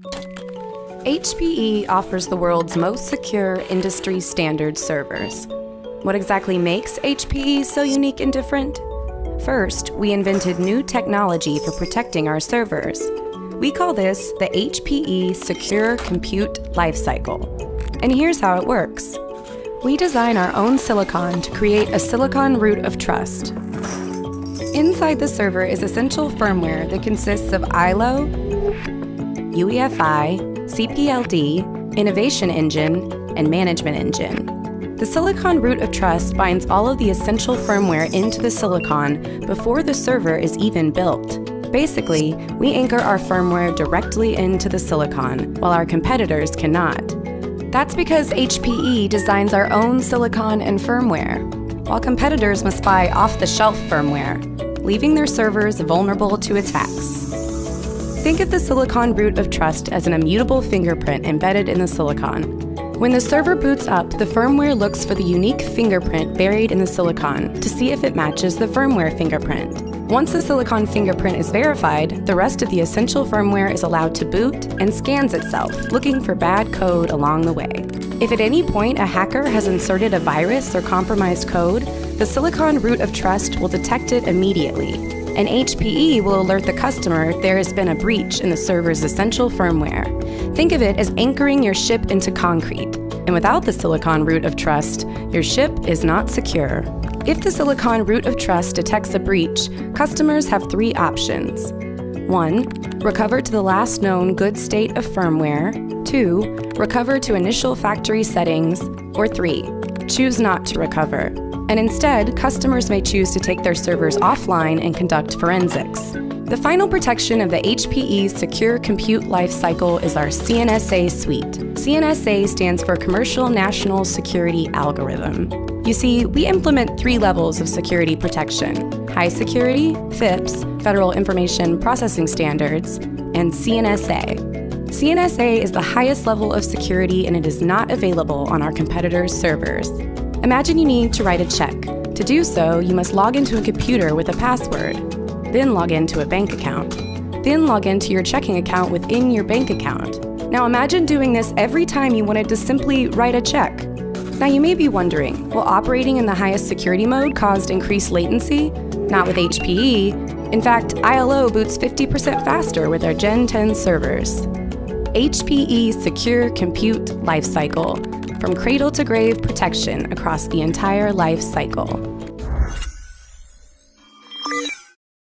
HPE offers the world's most secure industry standard servers. What exactly makes HPE so unique and different? First, we invented new technology for protecting our servers. We call this the HPE Secure Compute Lifecycle. And here's how it works. We design our own silicon to create a silicon root of trust. Inside the server is essential firmware that consists of ILO, UEFI, CPLD, Innovation Engine, and Management Engine. The silicon root of trust binds all of the essential firmware into the silicon before the server is even built. Basically, we anchor our firmware directly into the silicon, while our competitors cannot. That's because HPE designs our own silicon and firmware, while competitors must buy off-the-shelf firmware, leaving their servers vulnerable to attacks. Think of the silicon root of trust as an immutable fingerprint embedded in the silicon. When the server boots up, the firmware looks for the unique fingerprint buried in the silicon to see if it matches the firmware fingerprint. Once the silicon fingerprint is verified, the rest of the essential firmware is allowed to boot and scans itself, looking for bad code along the way. If at any point a hacker has inserted a virus or compromised code, the silicon root of trust will detect it immediately, and HPE will alert the customer if there has been a breach in the server's essential firmware. Think of it as anchoring your ship into concrete, and without the silicon root of trust, your ship is not secure. If the silicon root of trust detects a breach, customers have three options. 1. Recover to the last known good state of firmware. 2. Recover to initial factory settings. Or 3. Choose not to recover. And instead, customers may choose to take their servers offline and conduct forensics. The final protection of the HPE Secure Compute Lifecycle is our CNSA suite. CNSA stands for Commercial National Security Algorithm. You see, we implement 3 levels of security protection: high security, FIPS, Federal Information Processing Standards, and CNSA. CNSA is the highest level of security, and it is not available on our competitors' servers. Imagine you need to write a check. To do so, you must log into a computer with a password, then log into a bank account, then log into your checking account within your bank account. Now imagine doing this every time you wanted to simply write a check. Now you may be wondering, will operating in the highest security mode cause increased latency? Not with HPE. In fact, ILO boots 50% faster with our Gen 10 servers. HPE Secure Compute Lifecycle, from cradle to grave protection across the entire life cycle.